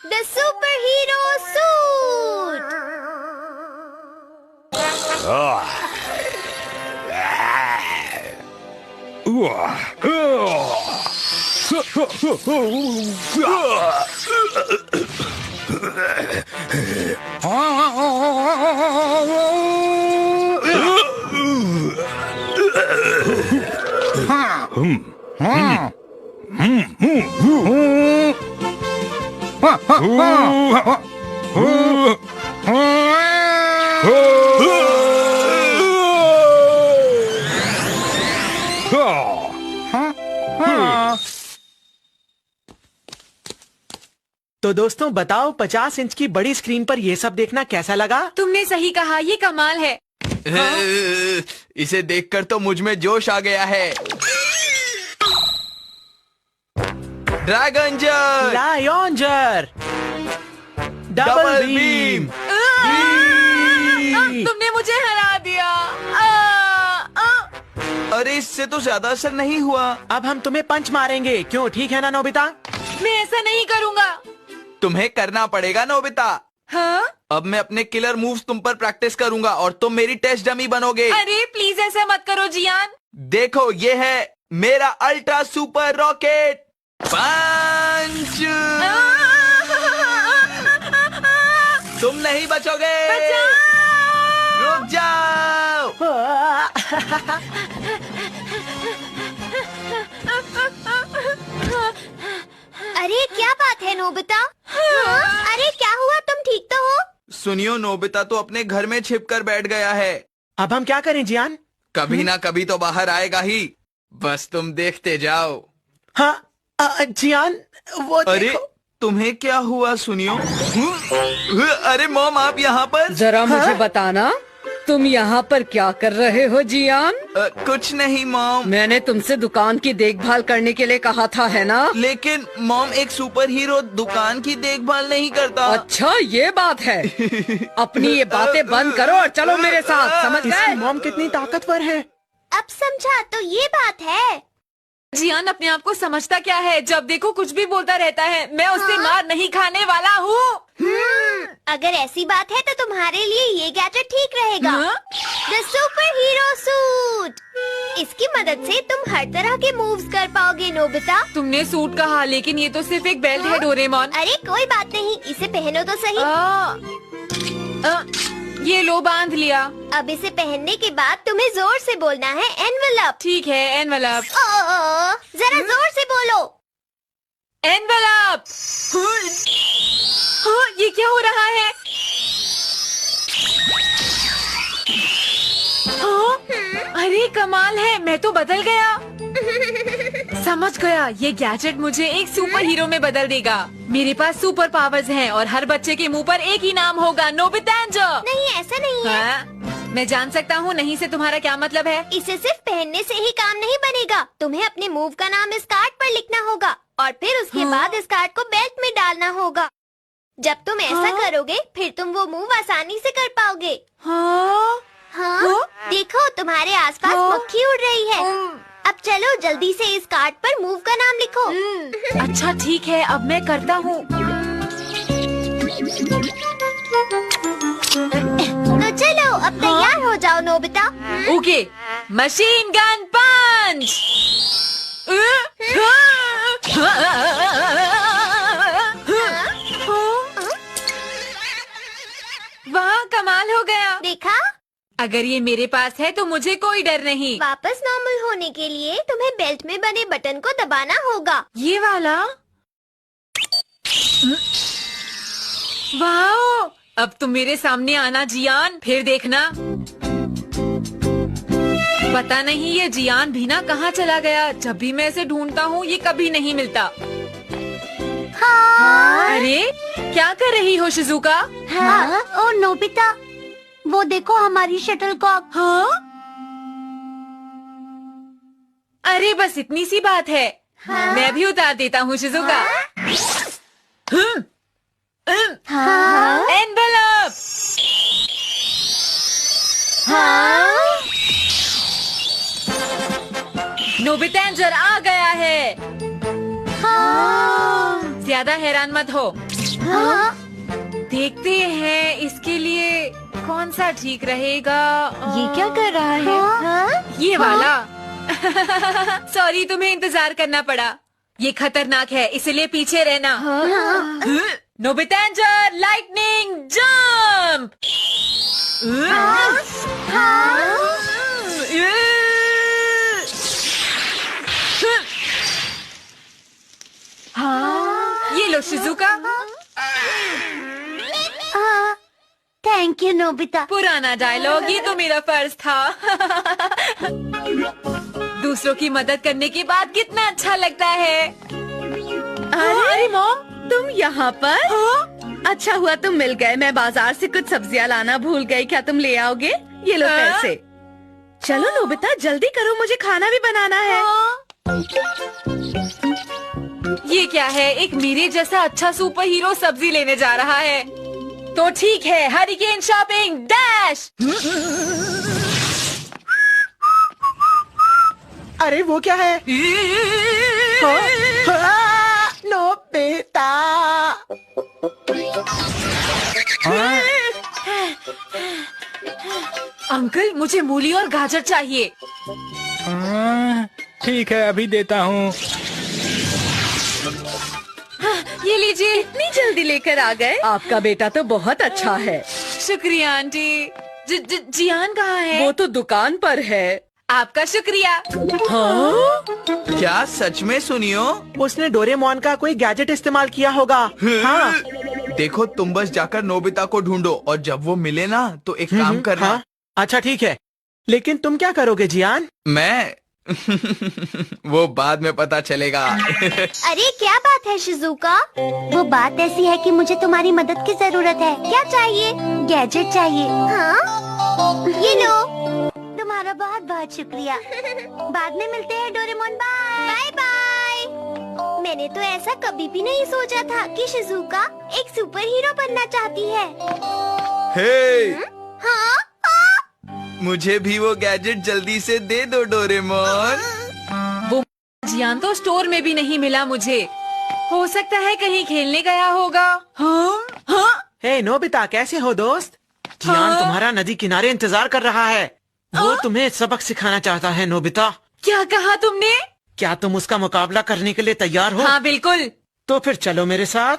The super hero suit. तो दोस्तों बताओ, 50 इंच की बड़ी स्क्रीन पर ये सब देखना कैसा लगा? तुमने सही कहा, ये कमाल है। इसे देखकर तो मुझ में जोश आ गया है। ड्रैगनजर, लायंजर, डबल बीम। तुमने मुझे हरा दिया। अरे इससे तो ज्यादा असर नहीं हुआ। अब हम तुम्हें पंच मारेंगे, क्यों? ठीक है ना नोबिता? मैं ऐसा नहीं करूँगा। तुम्हें करना पड़ेगा नोबिता। हाँ? अब मैं अपने किलर मूव्स तुम पर प्रैक्टिस करूंगा और तुम मेरी टेस्ट डमी बनोगे। अरे प्लीज ऐसा मत करो जियान। देखो ये है मेरा अल्ट्रा सुपर रॉकेट पंच। तुम नहीं बचोगे। रुक जाओ। अरे क्या बात है नोबिता? अरे क्या हुआ, तुम ठीक तो हो? सुनियो, नोबिता तो अपने घर में छिप कर बैठ गया है। अब हम क्या करें जियान? कभी ना कभी तो बाहर आएगा ही, बस तुम देखते जाओ। हाँ जियान, वो अरे देखो। तुम्हें क्या हुआ सुनियो? अरे मॉम, आप यहाँ पर? जरा मुझे बताना, तुम यहाँ पर क्या कर रहे हो जियान? कुछ नहीं मॉम। मैंने तुमसे दुकान की देखभाल करने के लिए कहा था, है ना? लेकिन मॉम, एक सुपर हीरो दुकान की देखभाल नहीं करता। अच्छा ये बात है। अपनी ये बातें बंद करो और चलो मेरे साथ, समझ इसकी गए? मॉम कितनी ताकतवर है। अब समझा, तो ये बात है। जियान अपने आप को समझता क्या है? जब देखो कुछ भी बोलता रहता है। मैं उससे मार नहीं खाने वाला हूँ। अगर ऐसी बात है तो तुम्हारे लिए ये गैजेट ठीक रहेगा। हाँ? The super hero suit. इसकी मदद से तुम हर तरह के मूव्स कर पाओगे नोबिता। तुमने सूट कहा, लेकिन ये तो सिर्फ एक बेल्ट है डोरेमोन। अरे कोई बात नहीं, इसे पहनो तो सही। ये लो, बांध लिया। अब इसे पहनने के बाद तुम्हें जोर से बोलना है एनवेलप। ठीक है, एनवेलप। जरा जोर से बोलो। एनवेलप। ये क्या हो रहा है? अरे कमाल है, मैं तो बदल गया। समझ गया, ये गैजेट मुझे एक सुपर हीरो में बदल देगा। मेरे पास सुपर पावर्स हैं और हर बच्चे के मुंह पर एक ही नाम होगा, नोबितांजर। नहीं, ऐसा नहीं है। हाँ? मैं जान सकता हूँ नहीं से तुम्हारा क्या मतलब है? इसे सिर्फ पहनने से ही काम नहीं बनेगा। तुम्हें अपने मूव का नाम इस कार्ड पर लिखना होगा और फिर उसके बाद इस कार्ड को बेल्ट में डालना होगा। जब तुम ऐसा करोगे, फिर तुम वो मूव आसानी से कर पाओगे। हाँ? हाँ? देखो, तुम्हारे आसपास मक्खी उड़ रही है। अब चलो जल्दी से इस कार्ड पर मूव का नाम लिखो। अच्छा ठीक है, अब मैं करता हूँ। तो चलो अब तैयार हो जाओ नोबिता। ओके, मशीन गन पंच। वाह, कमाल हो गया। देखा? अगर ये मेरे पास है तो मुझे कोई डर नहीं। वापस नॉर्मल होने के लिए तुम्हें बेल्ट में बने बटन को दबाना होगा। ये वाला? वाह, अब तुम मेरे सामने आना जियान, फिर देखना। पता नहीं ये जियान भी ना कहाँ चला गया। जब भी मैं इसे ढूंढता हूँ ये कभी नहीं मिलता। हाँ? अरे क्या कर रही हो शिजुका? हाँ? ओ नोबिता, वो देखो हमारी शटलकॉक। हाँ? अरे बस इतनी सी बात है। हाँ? मैं भी उतार देता हूँ शिजुका। हाँ? एनवेलप। हाँ? नोबितांजर आ गया है। हाँ? ज्यादा हैरान मत हो। हाँ? देखते हैं इसके लिए कौन सा ठीक रहेगा। ये क्या कर रहा है? हाँ? ये वाला। सॉरी, तुम्हें इंतजार करना पड़ा। ये खतरनाक है, इसलिए पीछे रहना। हाँ? नोबितांजर लाइटनिंग जंप। ये लो शिजुका। Thank you Nobita. पुराना डायलॉग, ये तो मेरा फर्ज था। दूसरों की मदद करने के बाद कितना अच्छा लगता है। अरे मॉम, तुम यहाँ पर? अच्छा हुआ तुम मिल गए। मैं बाजार से कुछ सब्जियाँ लाना भूल गई। क्या तुम ले आओगे? ये लो पैसे। चलो नोबिता, जल्दी करो, मुझे खाना भी बनाना है। ये क्या है? एक मेरे जैसा अच्छा सुपर हीरो सब्जी लेने जा रहा है। तो ठीक है, हरिकेन शॉपिंग डैश। अरे वो क्या है? नोबिता। अंकल, मुझे मूली और गाजर चाहिए। ठीक है, अभी देता हूँ। ये लीजिए। इतनी जल्दी लेकर आ गए? आपका बेटा तो बहुत अच्छा है। शुक्रिया आंटी। जियान कहाँ है? वो तो दुकान पर है। आपका शुक्रिया। हाँ? क्या सच में सुनियो? उसने डोरेमोन का कोई गैजेट इस्तेमाल किया होगा। हाँ। देखो, तुम बस जाकर नोबिता को ढूंढो और जब वो मिले ना तो एक काम करना। हाँ? अच्छा ठीक है, लेकिन तुम क्या करोगे जियान? मैं वो बाद में पता चलेगा। अरे क्या बात है शिजुका? वो बात ऐसी है कि मुझे तुम्हारी मदद की जरूरत है। क्या चाहिए? गैजेट चाहिए। हाँ? ये लो। तुम्हारा बहुत बहुत शुक्रिया। बाद में मिलते हैं डोरेमोन। Bye bye bye. मैंने तो ऐसा कभी भी नहीं सोचा था कि शिजुका एक सुपर हीरो बनना चाहती है। हे, हाँ? मुझे भी वो गैजेट जल्दी से दे दो डोरेमोन। वो जियान तो स्टोर में भी नहीं मिला मुझे। हो सकता है कहीं खेलने गया होगा। हाँ? हाँ? हे नोबिता, कैसे हो दोस्त? जियान तुम्हारा नदी किनारे इंतजार कर रहा है। वो तुम्हें सबक सिखाना चाहता है नोबिता। क्या कहा तुमने? क्या तुम उसका मुकाबला करने के लिए तैयार हो? हाँ बिल्कुल। तो फिर चलो मेरे साथ।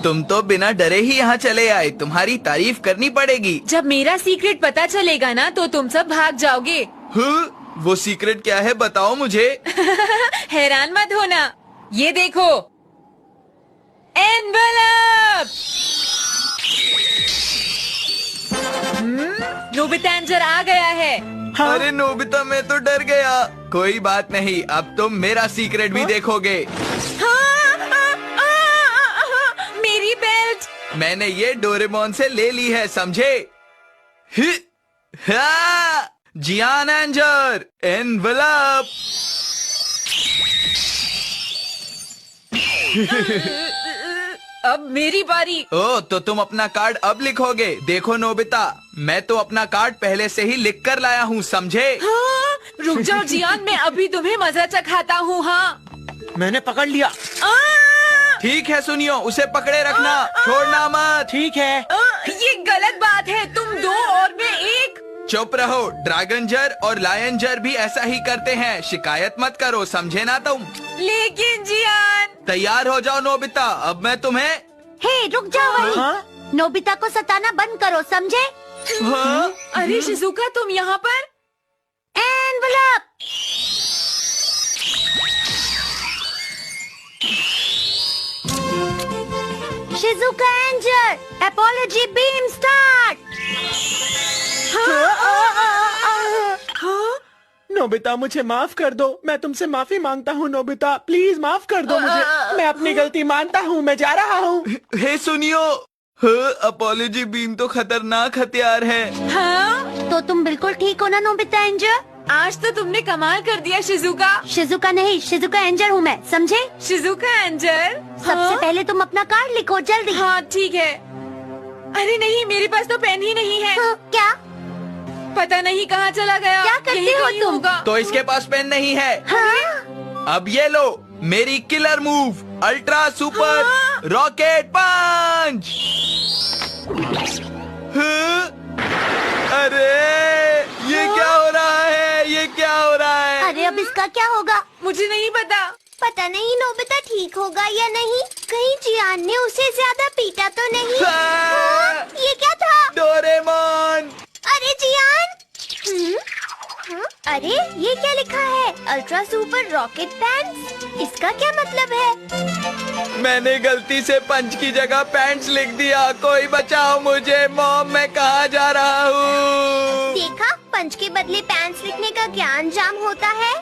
तुम तो बिना डरे ही यहाँ चले आए। तुम्हारी तारीफ करनी पड़ेगी। जब मेरा सीक्रेट पता चलेगा ना तो तुम सब भाग जाओगे। वो सीक्रेट क्या है, बताओ मुझे। हैरान मत होना। ये देखो, एनवेलप। नोबितांजर आ गया है। हाँ? अरे नोबिता, मैं तो डर गया। कोई बात नहीं, अब तुम मेरा सीक्रेट भी देखोगे। मेरी बेल्ट। मैंने ये डोरेमोन से ले ली है, समझे? जियान एंजर एनवेलप। अब मेरी बारी। ओ, तो तुम अपना कार्ड अब लिखोगे। देखो नोबिता, मैं तो अपना कार्ड पहले से ही लिख कर लाया हूँ, समझे? हाँ, रुक जाओ जियान, मैं अभी तुम्हें मजा चखाता हूँ। हाँ? मैंने पकड़ लिया। ठीक है सुनियो, उसे पकड़े रखना, छोड़ना मत। ठीक है। ये गलत बात है। तुम दो और मैं एक। चुप रहो। ड्रैगनजर और लायनजर भी ऐसा ही करते हैं। शिकायत मत करो, समझे ना तुम? लेकिन जियान। तैयार हो जाओ नोबिता, अब मैं तुम्हें। हे, रुक जाओ वहीं। हाँ? नोबिता को सताना बंद करो, समझे? हाँ? अरे शिजुका, तुम यहाँ पर? Envelope. Shizuka anger, apology beam start. हाँ? नोबिता, मुझे माफ कर दो। मैं तुमसे माफी मांगता हूँ नोबिता, प्लीज माफ कर दो मुझे। मैं अपनी गलती मानता हूँ, मैं जा रहा हूँ। हे सुनियो, अपॉलॉजी बीम तो खतरनाक हथियार है। हाँ? तो तुम बिल्कुल ठीक हो ना नोबिता एंजर? आज तो तुमने कमाल कर दिया शिजुका। शिजुका नहीं, शिजुका एंजर हूँ मैं, समझे? शिजुका एंजर। सबसे पहले तुम अपना कार्ड लिखो, जल्दी। हाँ ठीक है। अरे नहीं, मेरे पास तो पेन ही नहीं है। हाँ, क्या? पता नहीं कहाँ चला गया। क्या करते यहीं हो कहीं तुम? होगा। तो इसके पास पेन नहीं है। हाँ? अब ये लो मेरी killer move, ultra super rocket punch. हाँ? अरे ये क्या हो रहा है, ये क्या हो रहा है? अरे अब इसका क्या होगा? मुझे नहीं पता। पता नहीं नोबिता ठीक होगा या नहीं। कहीं जियान ने उसे ज्यादा पीटा तो नहीं? हाँ! ये क्या था? डोरेमोन। अरे जियान! हाँ? अरे ये क्या लिखा है? Ultra super rocket pants. इसका क्या मतलब है? मैंने गलती से पंच की जगह पैंट्स लिख दिया। कोई बचाओ मुझे। मॉम मैं कहाँ जा रहा हूँ? देखा, पंच के बदले पैंट्स लिखने का क्या अंजाम होता है।